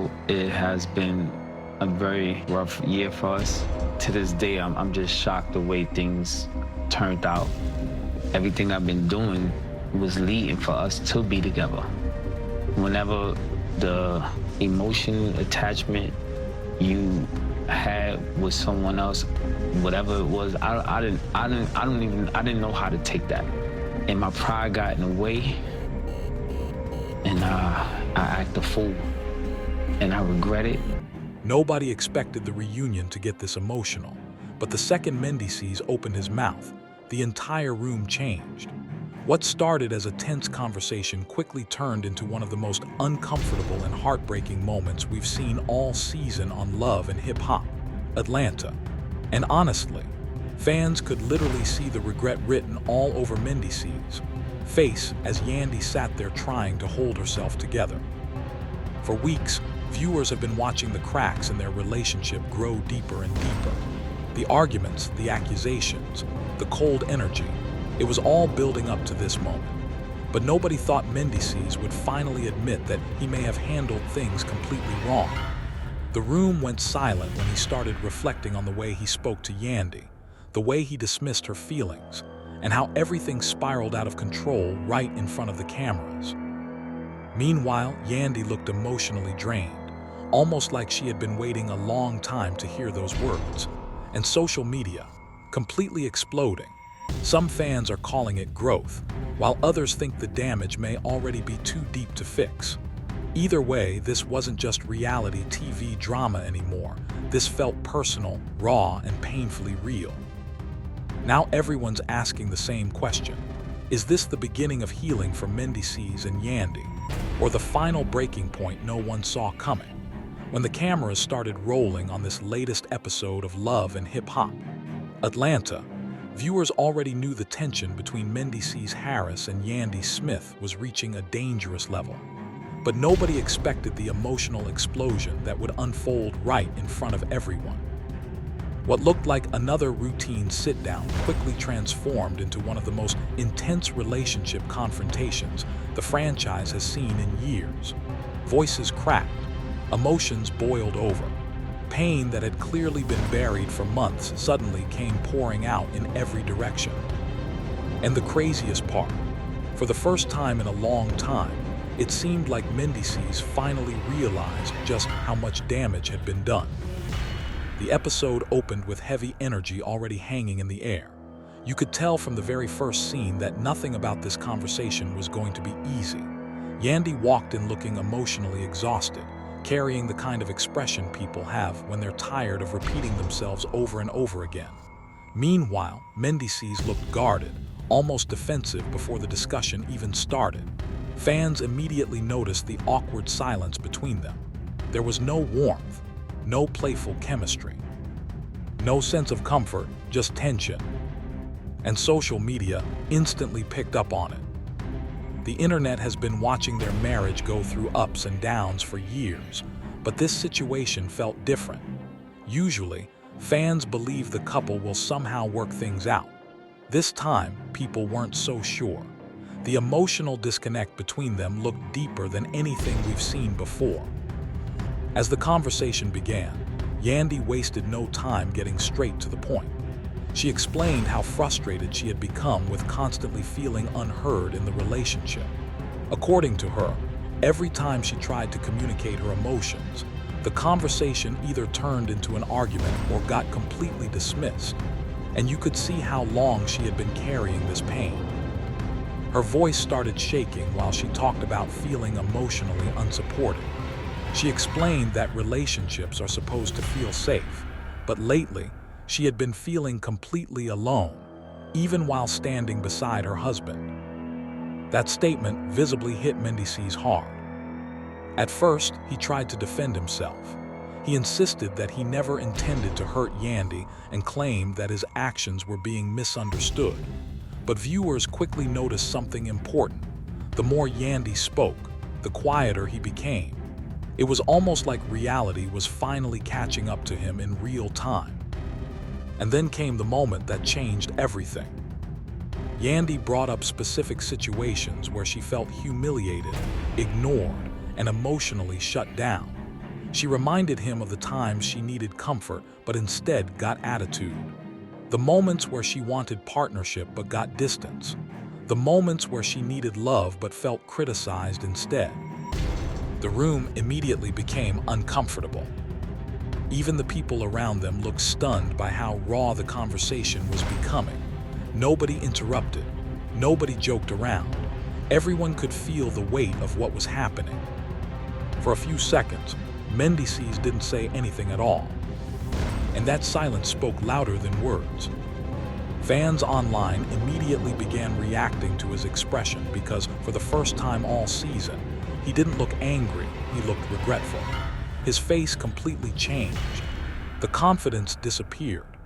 know it has been a very rough year for us. To this day, I'm just shocked the way things turned out. Everything I've been doing was leading for us to be together. Whenever the emotion attachment you had with someone else, whatever it was, I didn't know how to take that. And my pride got in the way, and I act a fool, and I regret it. Nobody expected the reunion to get this emotional, but the second Mendeecees opened his mouth, the entire room changed. What started as a tense conversation quickly turned into one of the most uncomfortable and heartbreaking moments we've seen all season on Love and Hip Hop, Atlanta. And honestly, fans could literally see the regret written all over Mendeecees' face as Yandy sat there trying to hold herself together. For weeks, viewers have been watching the cracks in their relationship grow deeper and deeper. The arguments, the accusations, the cold energy, it was all building up to this moment. But nobody thought Mendeecees would finally admit that he may have handled things completely wrong. The room went silent when he started reflecting on the way he spoke to Yandy, the way he dismissed her feelings, and how everything spiraled out of control right in front of the cameras. Meanwhile, Yandy looked emotionally drained, almost like she had been waiting a long time to hear those words. And social media, completely exploding. Some fans are calling it growth, while others think the damage may already be too deep to fix. Either way, this wasn't just reality TV drama anymore. This felt personal, raw, and painfully real. Now everyone's asking the same question. Is this the beginning of healing for Mendeecees and Yandy, or the final breaking point no one saw coming? When the cameras started rolling on this latest episode of Love and Hip Hop, Atlanta, viewers already knew the tension between Mendeecees Harris and Yandy Smith was reaching a dangerous level. But nobody expected the emotional explosion that would unfold right in front of everyone. What looked like another routine sit-down quickly transformed into one of the most intense relationship confrontations the franchise has seen in years. Voices cracked, emotions boiled over. Pain that had clearly been buried for months suddenly came pouring out in every direction. And the craziest part, for the first time in a long time, it seemed like Mendeecees finally realized just how much damage had been done. The episode opened with heavy energy already hanging in the air. You could tell from the very first scene that nothing about this conversation was going to be easy. Yandy walked in looking emotionally exhausted, carrying the kind of expression people have when they're tired of repeating themselves over and over again. Meanwhile, Mendeecees looked guarded, almost defensive before the discussion even started. Fans immediately noticed the awkward silence between them. There was no warmth, no playful chemistry, no sense of comfort, just tension. And social media instantly picked up on it. The internet has been watching their marriage go through ups and downs for years, but this situation felt different. Usually, fans believe the couple will somehow work things out. This time, people weren't so sure. The emotional disconnect between them looked deeper than anything we've seen before. As the conversation began, Yandy wasted no time getting straight to the point. She explained how frustrated she had become with constantly feeling unheard in the relationship. According to her, every time she tried to communicate her emotions, the conversation either turned into an argument or got completely dismissed, and you could see how long she had been carrying this pain. Her voice started shaking while she talked about feeling emotionally unsupported. She explained that relationships are supposed to feel safe, but lately, she had been feeling completely alone, even while standing beside her husband. That statement visibly hit Mendeecees hard. At first, he tried to defend himself. He insisted that he never intended to hurt Yandy and claimed that his actions were being misunderstood. But viewers quickly noticed something important. The more Yandy spoke, the quieter he became. It was almost like reality was finally catching up to him in real time. And then came the moment that changed everything. Yandy brought up specific situations where she felt humiliated, ignored, and emotionally shut down. She reminded him of the times she needed comfort but instead got attitude. The moments where she wanted partnership but got distance. The moments where she needed love but felt criticized instead. The room immediately became uncomfortable. Even the people around them looked stunned by how raw the conversation was becoming. Nobody interrupted. Nobody joked around. Everyone could feel the weight of what was happening. For a few seconds, Mendeecees didn't say anything at all. And that silence spoke louder than words. Fans online immediately began reacting to his expression because, for the first time all season, he didn't look angry, he looked regretful. His face completely changed. The confidence disappeared.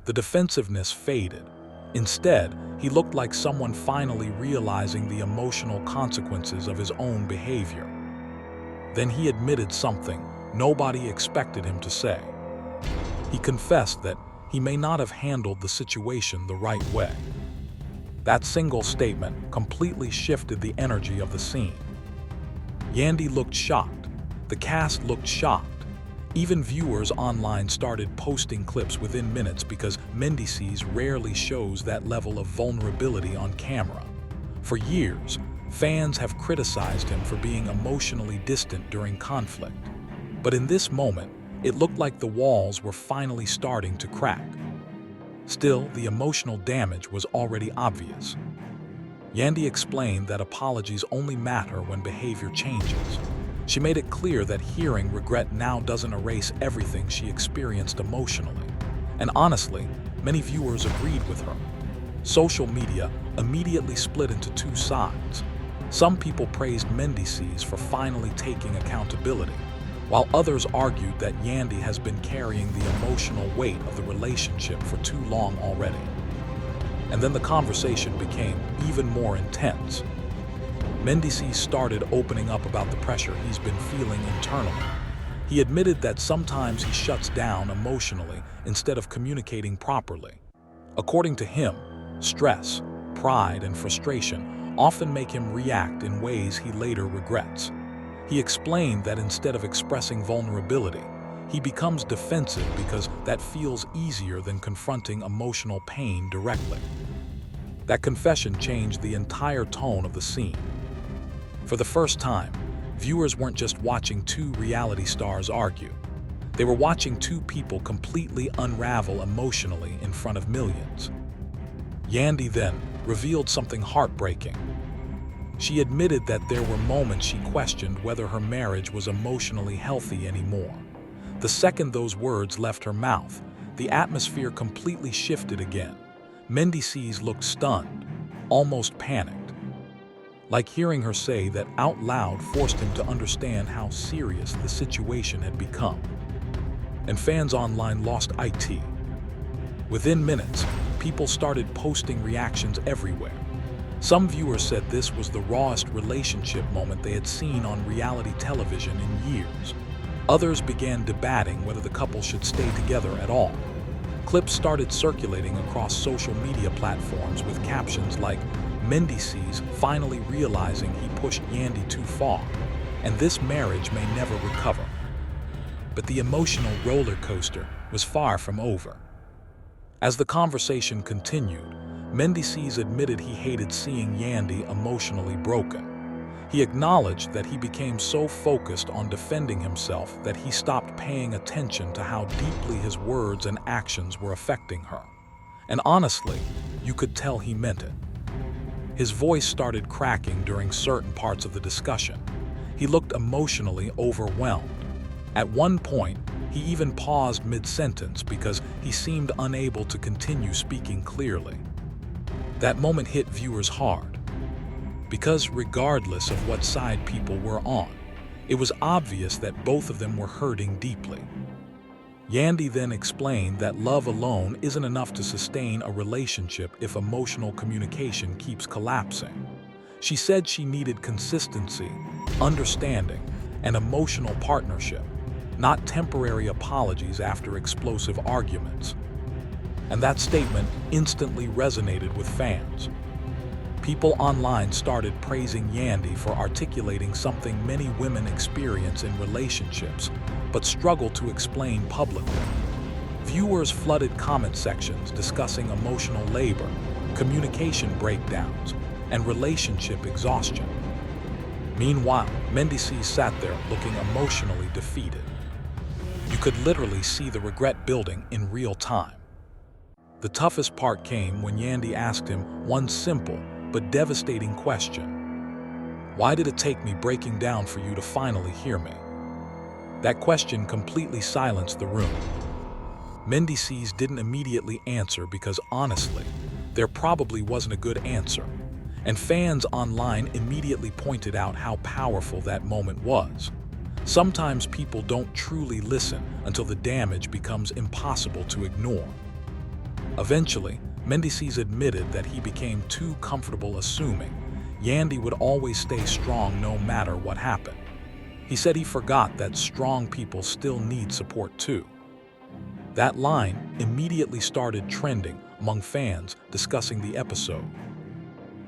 The defensiveness faded. Instead, he looked like someone finally realizing the emotional consequences of his own behavior. Then he admitted something nobody expected him to say. He confessed that he may not have handled the situation the right way. That single statement completely shifted the energy of the scene. Yandy looked shocked. The cast looked shocked. Even viewers online started posting clips within minutes because Mendeecees rarely shows that level of vulnerability on camera. For years, fans have criticized him for being emotionally distant during conflict. But in this moment, it looked like the walls were finally starting to crack. Still, the emotional damage was already obvious. Yandy explained that apologies only matter when behavior changes. She made it clear that hearing regret now doesn't erase everything she experienced emotionally. And honestly, many viewers agreed with her. Social media immediately split into two sides. Some people praised Mendeecees for finally taking accountability, while others argued that Yandy has been carrying the emotional weight of the relationship for too long already. And then the conversation became even more intense. Mendeecees started opening up about the pressure he's been feeling internally. He admitted that sometimes he shuts down emotionally instead of communicating properly. According to him, stress, pride, and frustration often make him react in ways he later regrets. He explained that instead of expressing vulnerability, he becomes defensive because that feels easier than confronting emotional pain directly. That confession changed the entire tone of the scene. For the first time, viewers weren't just watching two reality stars argue. They were watching two people completely unravel emotionally in front of millions. Yandy then revealed something heartbreaking. She admitted that there were moments she questioned whether her marriage was emotionally healthy anymore. The second those words left her mouth, the atmosphere completely shifted again. Mendeecees looked stunned, almost panicked. Like hearing her say that out loud forced him to understand how serious the situation had become. And fans online lost it. Within minutes, people started posting reactions everywhere. Some viewers said this was the rawest relationship moment they had seen on reality television in years. Others began debating whether the couple should stay together at all. Clips started circulating across social media platforms with captions like, "Mendeecees finally realizing he pushed Yandy too far, and this marriage may never recover." But the emotional roller coaster was far from over. As the conversation continued, Mendeecees admitted he hated seeing Yandy emotionally broken. He acknowledged that he became so focused on defending himself that he stopped paying attention to how deeply his words and actions were affecting her. And honestly, you could tell he meant it. His voice started cracking during certain parts of the discussion. He looked emotionally overwhelmed. At one point, he even paused mid-sentence because he seemed unable to continue speaking clearly. That moment hit viewers hard, because regardless of what side people were on, it was obvious that both of them were hurting deeply. Yandy then explained that love alone isn't enough to sustain a relationship if emotional communication keeps collapsing. She said she needed consistency, understanding, and emotional partnership, not temporary apologies after explosive arguments. And that statement instantly resonated with fans. People online started praising Yandy for articulating something many women experience in relationships, but struggle to explain publicly. Viewers flooded comment sections discussing emotional labor, communication breakdowns, and relationship exhaustion. Meanwhile, Mendeecees sat there looking emotionally defeated. You could literally see the regret building in real time. The toughest part came when Yandy asked him one simple but devastating question. Why did it take me breaking down for you to finally hear me? That question completely silenced the room. Mendeecees didn't immediately answer because honestly, there probably wasn't a good answer, and fans online immediately pointed out how powerful that moment was. Sometimes people don't truly listen until the damage becomes impossible to ignore. Eventually, Mendeecees admitted that he became too comfortable assuming Yandy would always stay strong no matter what happened. He said he forgot that strong people still need support too. That line immediately started trending among fans discussing the episode.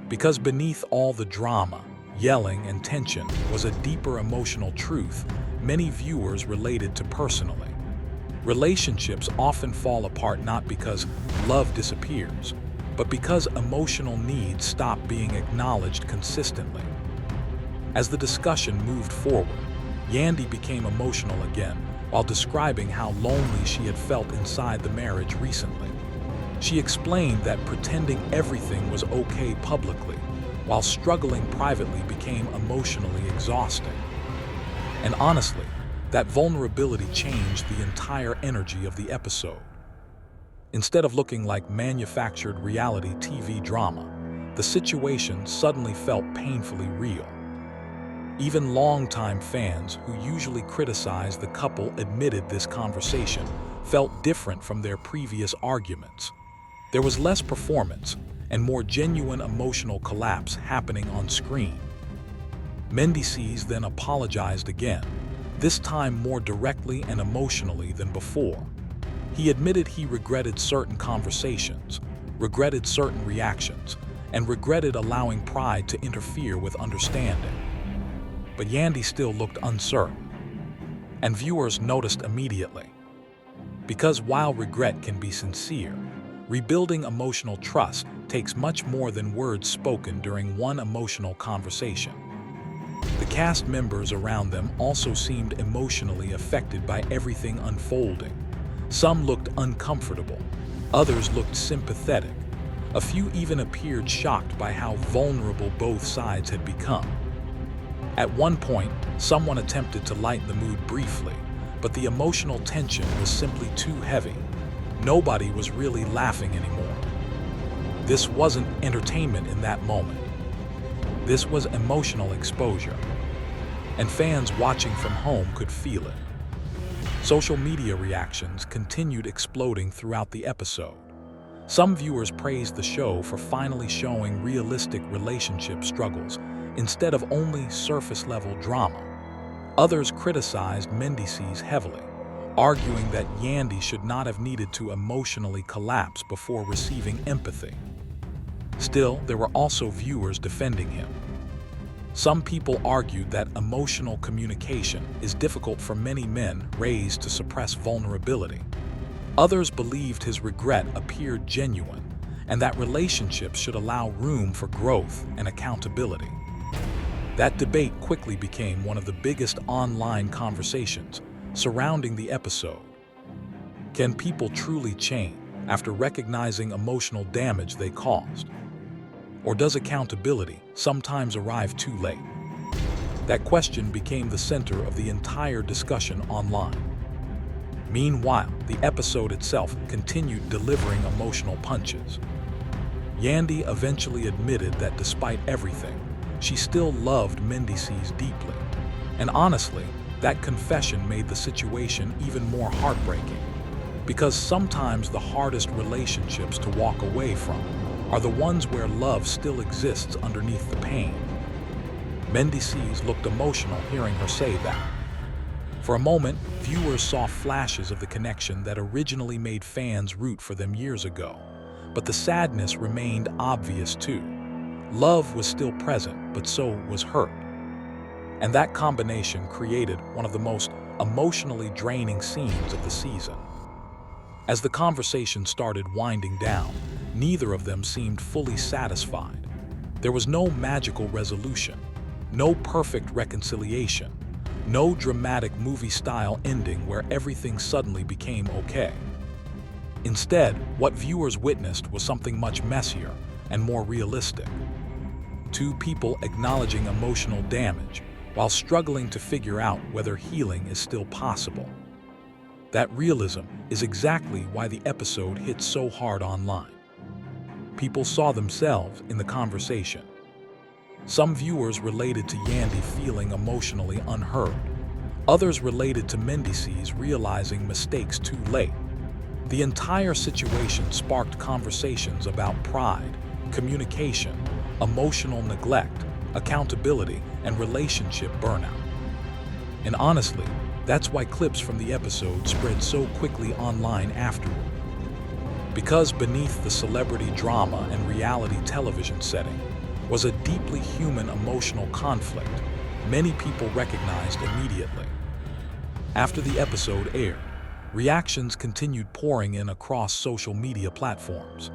Because beneath all the drama, yelling, and tension was a deeper emotional truth many viewers related to personally. Relationships often fall apart not because love disappears, but because emotional needs stop being acknowledged consistently. As the discussion moved forward, Yandy became emotional again while describing how lonely she had felt inside the marriage recently. She explained that pretending everything was okay publicly while struggling privately became emotionally exhausting. And honestly, that vulnerability changed the entire energy of the episode. Instead of looking like manufactured reality TV drama, the situation suddenly felt painfully real. Even longtime fans who usually criticize the couple admitted this conversation felt different from their previous arguments. There was less performance and more genuine emotional collapse happening on screen. Mendeecees then apologized again, this time more directly and emotionally than before. He admitted he regretted certain conversations, regretted certain reactions, and regretted allowing pride to interfere with understanding. But Yandy still looked uncertain, and viewers noticed immediately. Because while regret can be sincere, rebuilding emotional trust takes much more than words spoken during one emotional conversation. The cast members around them also seemed emotionally affected by everything unfolding. Some looked uncomfortable, others looked sympathetic. A few even appeared shocked by how vulnerable both sides had become. At one point, someone attempted to lighten the mood briefly, but the emotional tension was simply too heavy. Nobody was really laughing anymore. This wasn't entertainment in that moment. This was emotional exposure, and fans watching from home could feel it. Social media reactions continued exploding throughout the episode. Some viewers praised the show for finally showing realistic relationship struggles instead of only surface-level drama. Others criticized Mendeecees heavily, arguing that Yandy should not have needed to emotionally collapse before receiving empathy. Still, there were also viewers defending him. Some people argued that emotional communication is difficult for many men raised to suppress vulnerability. Others believed his regret appeared genuine, and that relationships should allow room for growth and accountability. That debate quickly became one of the biggest online conversations surrounding the episode. Can people truly change after recognizing emotional damage they caused? Or does accountability sometimes arrive too late? That question became the center of the entire discussion online. Meanwhile, the episode itself continued delivering emotional punches. Yandy eventually admitted that despite everything, she still loved Mendeecees deeply. And honestly, that confession made the situation even more heartbreaking. Because sometimes the hardest relationships to walk away from are the ones where love still exists underneath the pain. Mendeecees looked emotional hearing her say that. For a moment, viewers saw flashes of the connection that originally made fans root for them years ago. But the sadness remained obvious too. Love was still present, but so was hurt. And that combination created one of the most emotionally draining scenes of the season. As the conversation started winding down, neither of them seemed fully satisfied. There was no magical resolution, no perfect reconciliation, no dramatic movie-style ending where everything suddenly became okay. Instead, what viewers witnessed was something much messier and more realistic. Two people acknowledging emotional damage while struggling to figure out whether healing is still possible. That realism is exactly why the episode hit so hard online. People saw themselves in the conversation. Some viewers related to Yandy feeling emotionally unheard. Others related to Mendeecees realizing mistakes too late. The entire situation sparked conversations about pride, communication, emotional neglect, accountability, and relationship burnout. And honestly, that's why clips from the episode spread so quickly online afterward. Because beneath the celebrity drama and reality television setting was a deeply human emotional conflict many people recognized immediately. After the episode aired, reactions continued pouring in across social media platforms.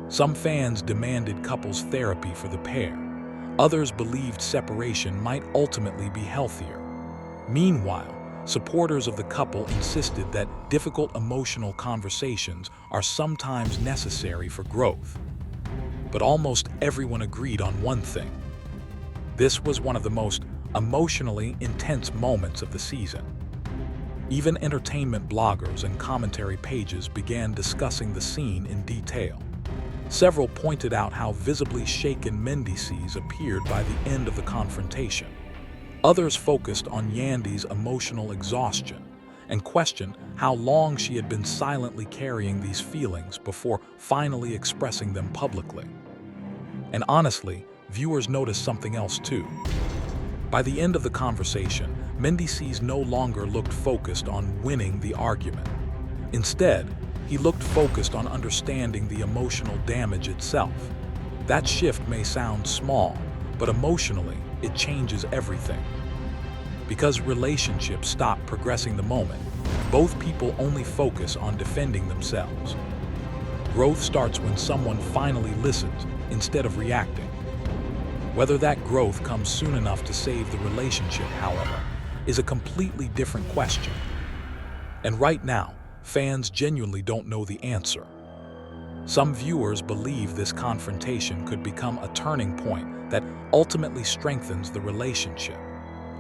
Some fans demanded couples therapy for the pair. Others believed separation might ultimately be healthier. Meanwhile, supporters of the couple insisted that difficult emotional conversations are sometimes necessary for growth. But almost everyone agreed on one thing. This was one of the most emotionally intense moments of the season. Even entertainment bloggers and commentary pages began discussing the scene in detail. Several pointed out how visibly shaken Mendeecees appeared by the end of the confrontation. Others focused on Yandy's emotional exhaustion and questioned how long she had been silently carrying these feelings before finally expressing them publicly. And honestly, viewers noticed something else too. By the end of the conversation, Mendeecees no longer looked focused on winning the argument. Instead, he looked focused on understanding the emotional damage itself. That shift may sound small, but emotionally, it changes everything. Because relationships stop progressing the moment, both people only focus on defending themselves. Growth starts when someone finally listens instead of reacting. Whether that growth comes soon enough to save the relationship, however, is a completely different question. And right now, fans genuinely don't know the answer. Some viewers believe this confrontation could become a turning point that ultimately strengthens the relationship.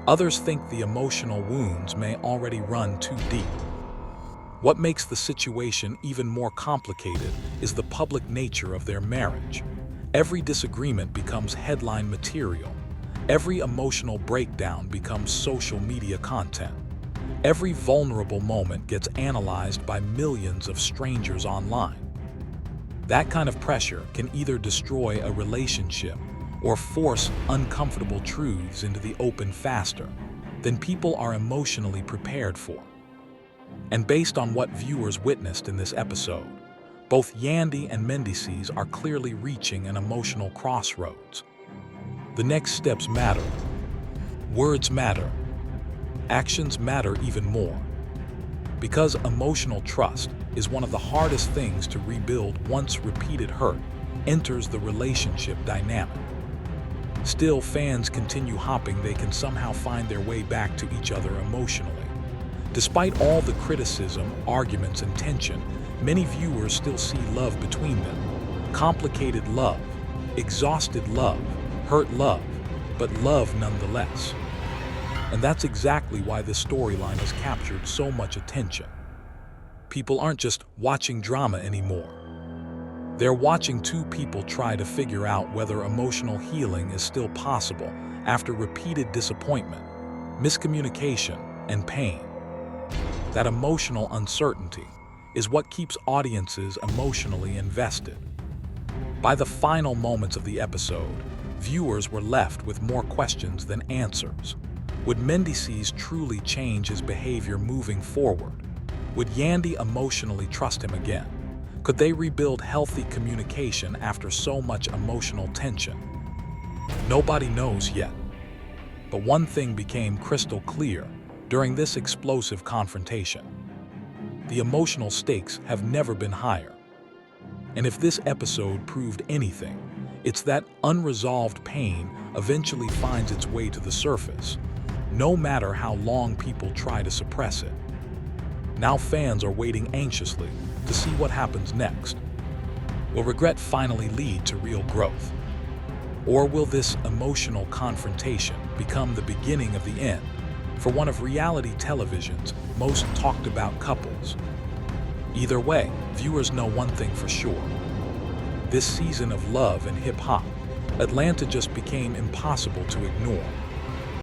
Others think the emotional wounds may already run too deep. What makes the situation even more complicated is the public nature of their marriage. Every disagreement becomes headline material. Every emotional breakdown becomes social media content. Every vulnerable moment gets analyzed by millions of strangers online. That kind of pressure can either destroy a relationship or force uncomfortable truths into the open faster than people are emotionally prepared for. And based on what viewers witnessed in this episode, both Yandy and Mendeecees are clearly reaching an emotional crossroads. The next steps matter. Words matter. Actions matter even more. Because emotional trust is one of the hardest things to rebuild once repeated hurt enters the relationship dynamic. Still, fans continue hoping they can somehow find their way back to each other emotionally. Despite all the criticism, arguments, and tension, many viewers still see love between them. Complicated love, exhausted love, hurt love, but love nonetheless. And that's exactly why this storyline has captured so much attention. People aren't just watching drama anymore. They're watching two people try to figure out whether emotional healing is still possible after repeated disappointment, miscommunication, and pain. That emotional uncertainty is what keeps audiences emotionally invested. By the final moments of the episode, viewers were left with more questions than answers. Would Mendeecees truly change his behavior moving forward? Would Yandy emotionally trust him again? Could they rebuild healthy communication after so much emotional tension? Nobody knows yet. But one thing became crystal clear during this explosive confrontation. The emotional stakes have never been higher. And if this episode proved anything, it's that unresolved pain eventually finds its way to the surface, no matter how long people try to suppress it. Now fans are waiting anxiously to see what happens next. Will regret finally lead to real growth? Or will this emotional confrontation become the beginning of the end for one of reality television's most talked about couples? Either way, viewers know one thing for sure. This season of love and hip-hop, Atlanta just became impossible to ignore.